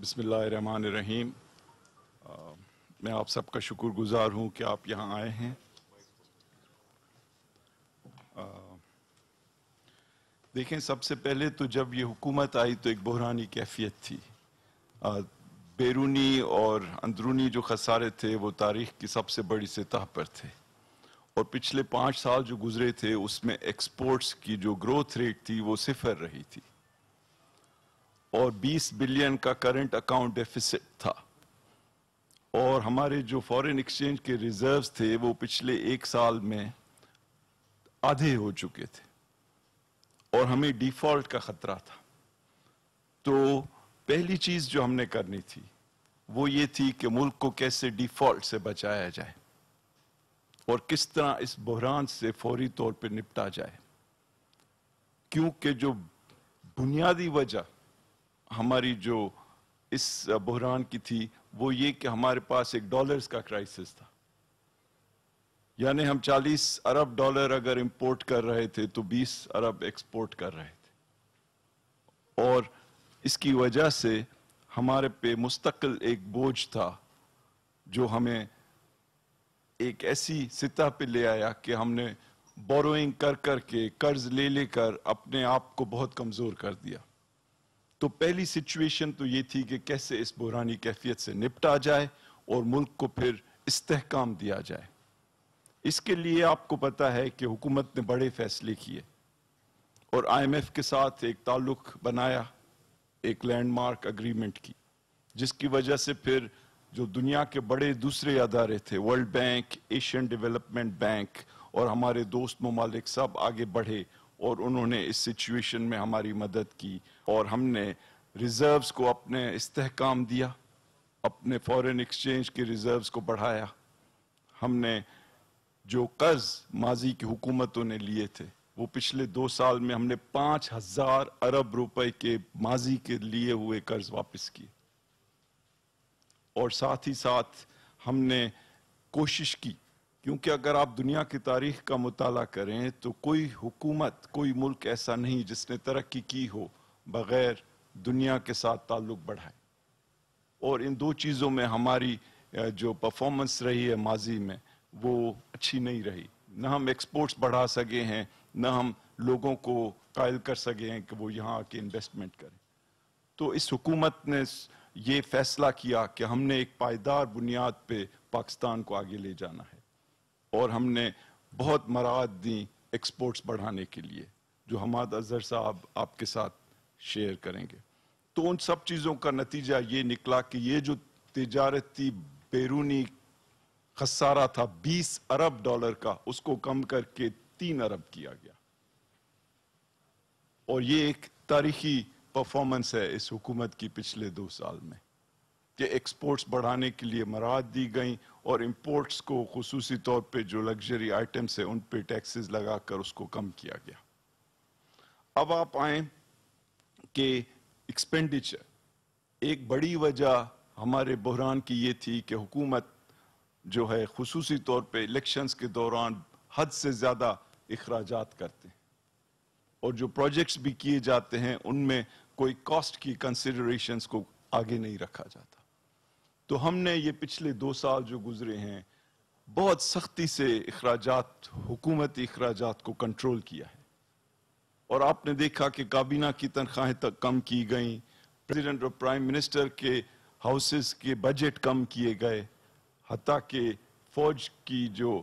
बिस्मिल्लाहिर्रहमानिर्रहीम। मैं आप सबका शुक्रगुजार हूँ कि आप यहाँ आए हैं। देखें, सबसे पहले तो जब ये हुकूमत आई तो एक बहरानी कैफियत थी। बैरूनी और अंदरूनी जो खसारे थे वो तारीख की सबसे बड़ी सतह पर थे, और पिछले 5 साल जो गुजरे थे उसमें एक्सपोर्ट्स की जो ग्रोथ रेट थी वो 0 रही थी, और 20 बिलियन का करंट अकाउंट डेफिसिट था, और हमारे जो फॉरेन एक्सचेंज के रिजर्व्स थे वो पिछले 1 साल में आधे हो चुके थे, और हमें डिफॉल्ट का खतरा था। तो पहली चीज जो हमने करनी थी वो ये थी कि मुल्क को कैसे डिफॉल्ट से बचाया जाए और किस तरह इस बहरान से फौरी तौर पर निपटा जाए, क्योंकि जो बुनियादी वजह हमारी जो इस बहरान की थी वो ये कि हमारे पास एक डॉलर्स का क्राइसिस था। यानी हम 40 अरब डॉलर अगर इंपोर्ट कर रहे थे तो 20 अरब एक्सपोर्ट कर रहे थे, और इसकी वजह से हमारे पे मुस्तकिल एक बोझ था जो हमें एक ऐसी सतह पे ले आया कि हमने बोरोइंग कर करके, कर्ज ले लेकर अपने आप को बहुत कमजोर कर दिया। तो पहली सिचुएशन तो ये थी कि कैसे इस बहरानी कैफियत से निपटा जाए और मुल्क को फिर इस्तेहकाम दिया जाए। इसके लिए आपको पता है कि हुकूमत ने बड़े फैसले किए और IMF के साथ एक ताल्लुक बनाया, एक लैंडमार्क एग्रीमेंट की, जिसकी वजह से फिर जो दुनिया के बड़े दूसरे अदारे थे, world bank, Asian development bank और हमारे दोस्त ममालिक सब आगे बढ़े और उन्होंने इस सिचुएशन में हमारी मदद की, और हमने रिजर्व्स को अपने इस्तेहकाम दिया, अपने फॉरेन एक्सचेंज के रिजर्व्स को बढ़ाया। हमने जो कर्ज माजी की हुकूमतों ने लिए थे वो पिछले 2 साल में हमने 5000 अरब रुपए के माजी के लिए हुए कर्ज वापस किए, और साथ ही साथ हमने कोशिश की, क्योंकि अगर आप दुनिया की तारीख का मुताला करें तो कोई हुकूमत, कोई मुल्क ऐसा नहीं जिसने तरक्की की हो बगैर दुनिया के साथ ताल्लुक बढ़ाए, और इन 2 चीज़ों में हमारी जो परफॉर्मेंस रही है माजी में वो अच्छी नहीं रही। न हम एक्सपोर्ट्स बढ़ा सके हैं, न हम लोगों को कायल कर सके हैं कि वो यहाँ आके इन्वेस्टमेंट करें। तो इस हुकूमत ने ये फैसला किया कि हमने एक पायदार बुनियाद पे पाकिस्तान को आगे ले जाना है, और हमने बहुत मराहत दी एक्सपोर्ट्स बढ़ाने के लिए, जो हमाद अजहर साहब आपके साथ शेयर करेंगे। तो उन सब चीज़ों का नतीजा ये निकला कि ये जो तिजारती बैरूनी खसारा था 20 अरब डॉलर का, उसको कम करके 3 अरब किया गया, और ये एक तारीखी परफॉर्मेंस है इस हुकूमत की पिछले 2 साल में कि एक्सपोर्ट्स बढ़ाने के लिए मराहत दी गई और इंपोर्ट्स को खुसूसी तौर पे जो लग्जरी आइटम्स है उन पे टैक्सेस लगाकर उसको कम किया गया। अब आप आए कि एक्सपेंडिचर, एक बड़ी वजह हमारे बहरान की ये थी कि हुकूमत जो है खुसूसी तौर पे इलेक्शंस के दौरान हद से ज़्यादा इखराजात करते हैं, और जो प्रोजेक्ट्स भी किए जाते हैं उनमें कोई कॉस्ट की कंसिडरेशंस को आगे नहीं रखा जाता। तो हमने ये पिछले 2 साल जो गुजरे हैं बहुत सख्ती से इखराजात, हुकूमती इखराजात को कंट्रोल किया है, और आपने देखा कि काबीना की तनख्वाहें तक कम की गई, प्रेसिडेंट और प्राइम मिनिस्टर के हाउसेस के बजट कम किए गए, हत्ता कि फौज की जो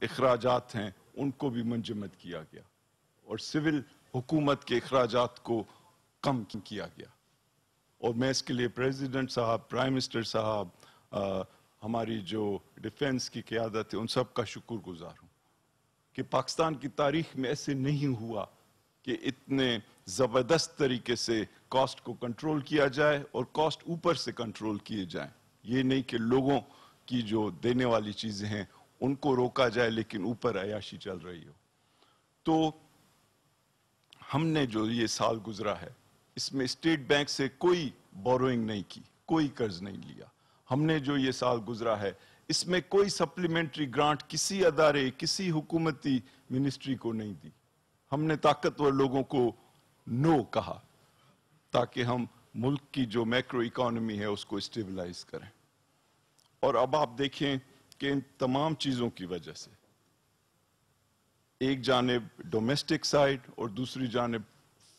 इखराजात हैं उनको भी मंजमद किया गया, और सिविल हुकूमत के इखराजात को कम किया गया। और मैं इसके लिए प्रेसिडेंट साहब, प्राइम मिनिस्टर साहब, हमारी जो डिफेंस की क़यादत है उन सब का शुक्रगुजार हूँ कि पाकिस्तान की तारीख में ऐसे नहीं हुआ कि इतने ज़बरदस्त तरीके से कॉस्ट को कंट्रोल किया जाए और कॉस्ट ऊपर से कंट्रोल किए जाए। ये नहीं कि लोगों की जो देने वाली चीज़ें हैं उनको रोका जाए लेकिन ऊपर अयाशी चल रही हो। तो हमने जो ये साल गुजरा है इसमें स्टेट बैंक से कोई बोरोइंग नहीं की, कोई कर्ज नहीं लिया। हमने जो ये साल गुजरा है इसमें कोई सप्लीमेंट्री ग्रांट किसी अदारे, किसी हुकूमती मिनिस्ट्री को नहीं दी। हमने ताकतवर लोगों को नो कहा ताकि हम मुल्क की जो मैक्रो इकोनॉमी है उसको स्टेबलाइज करें। और अब आप देखें कि इन तमाम चीज़ों की वजह से एक जानिब डोमेस्टिक साइड और दूसरी जानिब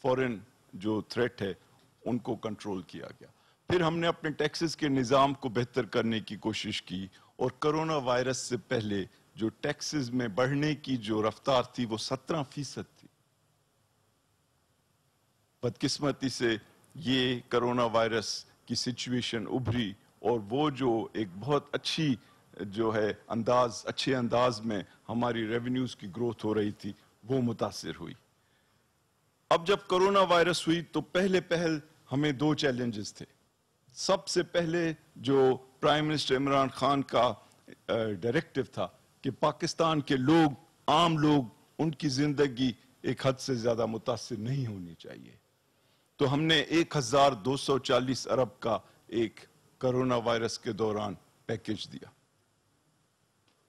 फॉरेन जो थ्रेट है उनको कंट्रोल किया गया। फिर हमने अपने टैक्सेस के निज़ाम को बेहतर करने की कोशिश की और कोरोना वायरस से पहले जो टैक्सेस में बढ़ने की जो रफ्तार थी वो 17% थी। बदकिस्मती से ये कोरोना वायरस की सिचुएशन उभरी और वो जो एक बहुत अच्छी जो है अच्छे अंदाज में हमारी रेवेन्यूज की ग्रोथ हो रही थी वो मुतासिर हुई। अब जब कोरोना वायरस हुई तो पहल हमें 2 चैलेंजेस थे। सबसे पहले जो प्राइम मिनिस्टर इमरान खान का डायरेक्टिव था कि पाकिस्तान के लोग, आम लोग, उनकी जिंदगी एक हद से ज्यादा मुतासिर नहीं होनी चाहिए। तो हमने 1240 अरब का एक कोरोना वायरस के दौरान पैकेज दिया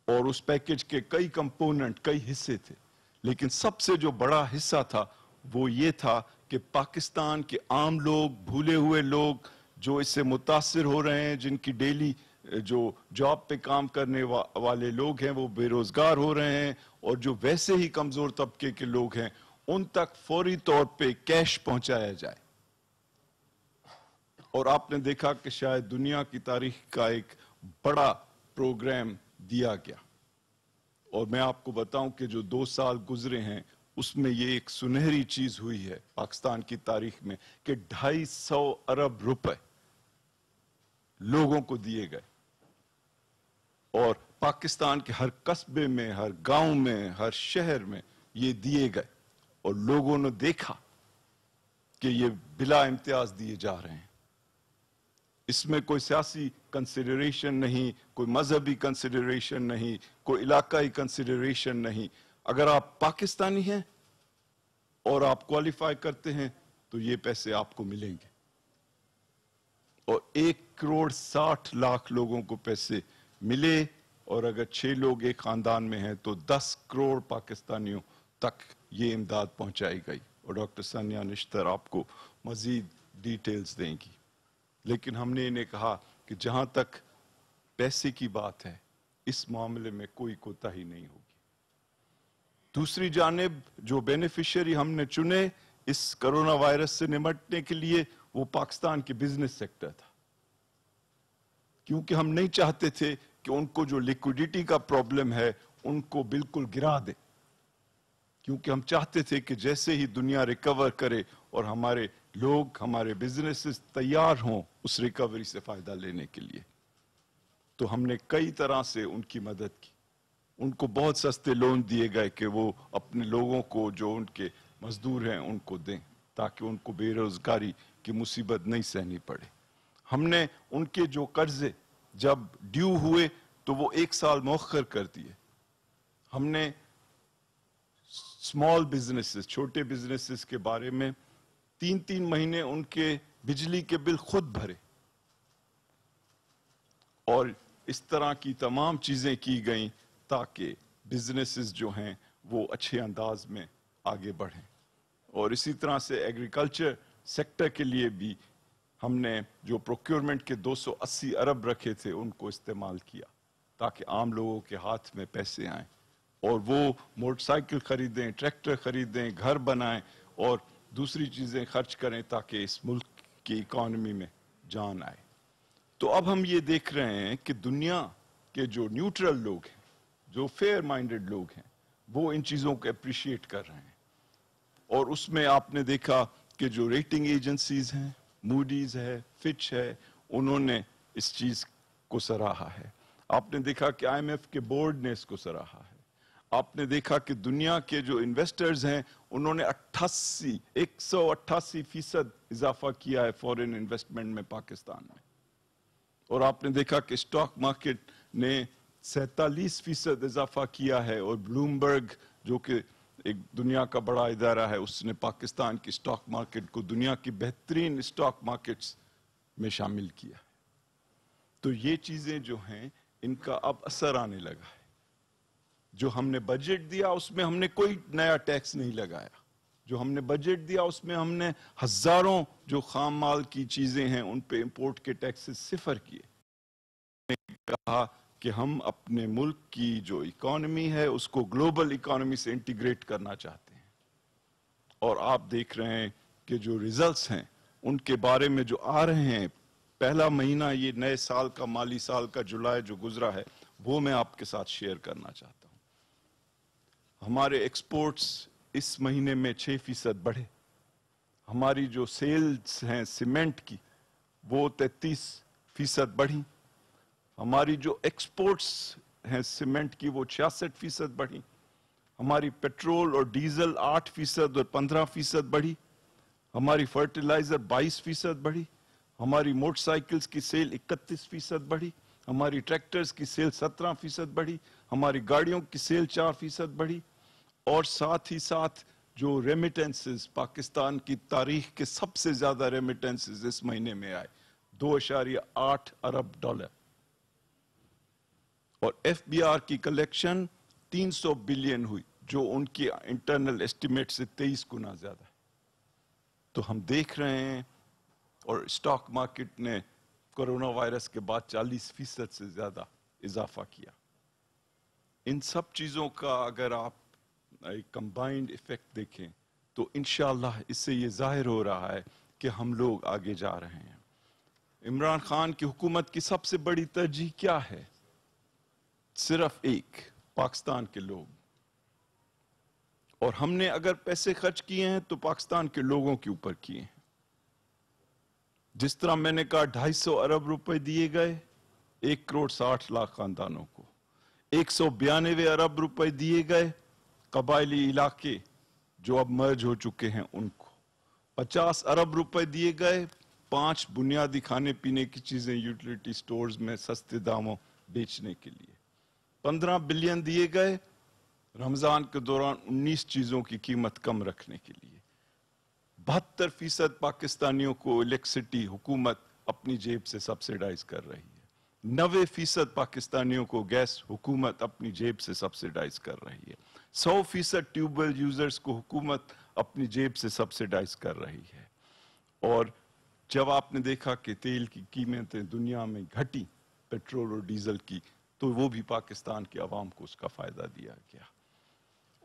और उस पैकेज के कई कंपोनेंट, कई हिस्से थे, लेकिन सबसे जो बड़ा हिस्सा था वो ये था कि पाकिस्तान के आम लोग, भूले हुए लोग जो इससे मुतासिर हो रहे हैं, जिनकी डेली जो जॉब पे काम करने वाले लोग हैं वो बेरोजगार हो रहे हैं और जो वैसे ही कमजोर तबके के लोग हैं उन तक फौरी तौर पे कैश पहुंचाया जाए। और आपने देखा कि शायद दुनिया की तारीख का एक बड़ा प्रोग्राम दिया गया। और मैं आपको बताऊं कि जो 2 साल गुजरे हैं उसमें ये एक सुनहरी चीज हुई है पाकिस्तान की तारीख में कि 250 अरब रुपए लोगों को दिए गए और पाकिस्तान के हर कस्बे में, हर गांव में, हर शहर में ये दिए गए और लोगों ने देखा कि ये बिला इम्तियाज दिए जा रहे हैं। इसमें कोई सियासी कंसिडरेशन नहीं, कोई मजहबी कंसिडरेशन नहीं, कोई इलाकाई कंसिडरेशन नहीं। अगर आप पाकिस्तानी हैं और आप क्वालिफाई करते हैं तो ये पैसे आपको मिलेंगे। और 1,60,00,000 लोगों को पैसे मिले और अगर 6 लोग एक खानदान में हैं तो 10 करोड़ पाकिस्तानियों तक ये इमदाद पहुंचाई गई। और डॉक्टर सानिया निश्तर आपको मजीद डिटेल्स देंगी। लेकिन हमने इन्हें कहा कि जहां तक पैसे की बात है इस मामले में कोई कोताही नहीं होगी। दूसरी जानिब जो बेनिफिशियरी हमने चुने इस कोरोना वायरस से निपटने के लिए वो पाकिस्तान के बिजनेस सेक्टर था, क्योंकि हम नहीं चाहते थे कि उनको जो लिक्विडिटी का प्रॉब्लम है उनको बिल्कुल गिरा दे, क्योंकि हम चाहते थे कि जैसे ही दुनिया रिकवर करे और हमारे लोग, हमारे बिजनेसेस तैयार हों उस रिकवरी से फायदा लेने के लिए। तो हमने कई तरह से उनकी मदद की। उनको बहुत सस्ते लोन दिए गए कि वो अपने लोगों को जो उनके मजदूर हैं उनको दें ताकि उनको बेरोजगारी की मुसीबत नहीं सहनी पड़े। हमने उनके जो कर्जे जब ड्यू हुए तो वो 1 साल मौखर कर दिए। हमने स्मॉल बिजनेसेस, छोटे बिजनेसेस के बारे में 3-3 महीने उनके बिजली के बिल खुद भरे और इस तरह की तमाम चीजें की गई ताकि बिजनेसेस जो हैं वो अच्छे अंदाज में आगे बढ़ें। और इसी तरह से एग्रीकल्चर सेक्टर के लिए भी हमने जो प्रोक्योरमेंट के 280 अरब रखे थे उनको इस्तेमाल किया ताकि आम लोगों के हाथ में पैसे आएं और वो मोटरसाइकिल खरीदें, ट्रैक्टर खरीदें, घर बनाएं और दूसरी चीजें खर्च करें ताकि इस मुल्क की इकोनॉमी में जान आए। तो अब हम ये देख रहे हैं कि दुनिया के जो न्यूट्रल लोग हैं, जो फेयर माइंडेड लोग हैं, वो इन चीजों को अप्रिशिएट कर रहे हैं। और उसमें आपने देखा कि जो रेटिंग एजेंसीज हैं, मूडीज है, फिच है, उन्होंने इस चीज को सराहा है। आपने देखा कि IMF के बोर्ड ने इसको सराहा है। आपने देखा कि दुनिया के जो इन्वेस्टर्स हैं उन्होंने 188% इजाफा किया है फॉरेन इन्वेस्टमेंट में पाकिस्तान में। और आपने देखा कि स्टॉक मार्केट ने 47% इजाफा किया है और ब्लूमबर्ग जो कि एक दुनिया का बड़ा इदारा है उसने पाकिस्तान की स्टॉक मार्केट को दुनिया की बेहतरीन स्टॉक मार्केट्स में शामिल किया है। तो ये चीजें जो हैं इनका अब असर आने लगा है। जो हमने बजट दिया उसमें हमने कोई नया टैक्स नहीं लगाया, جو ہم نے بجٹ دیا اس میں ہم نے ہزاروں جو خام مال کی چیزیں ہیں ان پہ امپورٹ کے ٹیکسز صفر کیے. کہا کہ ہم اپنے ملک کی جو اکانومی ہے اس کو گلوبل اکانومی سے انٹیگریٹ کرنا چاہتے ہیں. اور آپ دیکھ رہے ہیں کہ جو ریزلٹس ہیں ان کے بارے میں جو آ رہے ہیں، پہلا مہینہ یہ نئے سال کا مالی سال کا جولائی جو گزرا ہے وہ میں آپ کے ساتھ شیئر کرنا چاہتا ہوں. ہمارے ایکسپورٹس اس مہینے میں 6% بڑھے. ہماری جو سیلز ہیں سیمنٹ کی وہ 33% بڑھی. ہماری جو ایکسپورٹس ہیں سیمنٹ کی وہ 66% بڑھی. ہماری پیٹرول اور ڈیزل 8% اور 15% بڑھی. ہماری فرٹیلائزر 22% بڑھی. ہماری موٹر سائیکلز کی سیل 31% بڑھی. ہماری ٹریکٹرز کی سیل 17% بڑھی. ہماری گاڑیوں کی سیل 4% بڑھی. اور ساتھ ہی ساتھ جو ریمیٹنسز پاکستان کی تاریخ کے سب سے زیادہ ریمیٹنسز اس مہینے میں آئے 2.8 ارب ڈالر. اور ایف بی آر کی کلیکشن 300 بلین ہوئی جو ان کی انٹرنل اسٹیمیٹ سے 23 گنا زیادہ ہے. تو ہم دیکھ رہے ہیں اور اسٹاک مارکیٹ نے کورونا وائرس کے بعد 40% سے زیادہ اضافہ کیا. ان سب چیزوں کا اگر آپ ایک کمبائنڈ ایفیکٹ دیکھیں تو انشاءاللہ اس سے یہ ظاہر ہو رہا ہے کہ ہم لوگ آگے جا رہے ہیں. عمران خان کی حکومت کی سب سے بڑی ترجیح کیا ہے؟ صرف ایک، پاکستان کے لوگ. اور ہم نے اگر پیسے خرچ کیے ہیں تو پاکستان کے لوگوں کے اوپر کیے ہیں. جس طرح میں نے کہا 250 ارب روپے دیے گئے 1.60 کروڑ خاندانوں کو. 192 ارب روپے دیے گئے قبائلی علاقے جو اب مرج ہو چکے ہیں ان کو. 50 ارب روپے دیے گئے 5 بنیادی کھانے پینے کی چیزیں یوٹیلیٹی سٹورز میں سستے داموں بیچنے کے لیے. 15 بلین دیے گئے رمضان کے دوران 19 چیزوں کی قیمت کم رکھنے کے لیے. 72% پاکستانیوں کو الیکٹرسٹی حکومت اپنی جیب سے سبسیڈائز کر رہی ہے. 90% پاکستانیوں کو گیس حکومت اپنی جیب سے سبسیڈائز کر رہی ہے. 100% ٹیوب ویل یوزرز کو حکومت اپنی جیب سے سبسیڈائز کر رہی ہے. اور جب آپ نے دیکھا کہ تیل کی قیمتیں دنیا میں گھٹی پیٹرول اور ڈیزل کی تو وہ بھی پاکستان کے عوام کو اس کا فائدہ دیا گیا.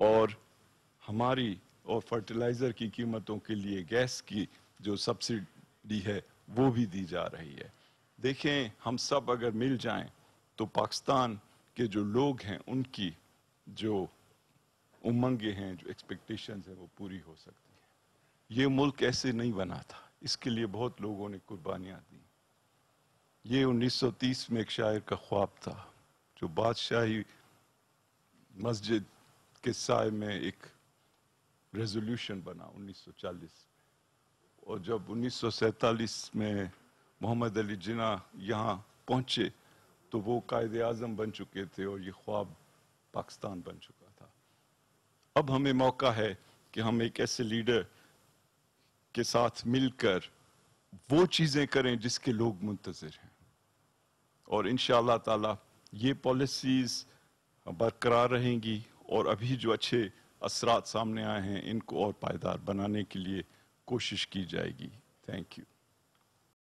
اور ہماری اور فرٹیلائزر کی قیمتوں کے لیے گیس کی جو سبسڈی ہے وہ بھی دی جا رہی ہے. دیکھیں ہم سب اگر مل جائیں تو پاکستان کے جو لوگ ہیں ان کی جو امنگیں ہیں جو ایکسپیکٹیشنز ہیں وہ پوری ہو سکتی ہیں. یہ ملک ایسے نہیں بنا تھا، اس کے لیے بہت لوگوں نے قربانیاں دی. یہ 1930 میں ایک شاعر کا خواب تھا جو بادشاہی مسجد کے سائے میں ایک ریزولوشن بنا 1940. اور جب 1947 میں محمد علی جناح یہاں پہنچے تو وہ قائد اعظم بن چکے تھے اور یہ خواب پاکستان بن چکا تھا. اب ہمیں موقع ہے کہ ہم ایک ایسے لیڈر کے ساتھ مل کر وہ چیزیں کریں جس کے لوگ منتظر ہیں. اور انشاءاللہ تعالی یہ پالیسیز برقرار رہیں گی اور ابھی جو اچھے اثرات سامنے آئے ہیں ان کو اور پائیدار بنانے کے لیے کوشش کی جائے گی. Thank you.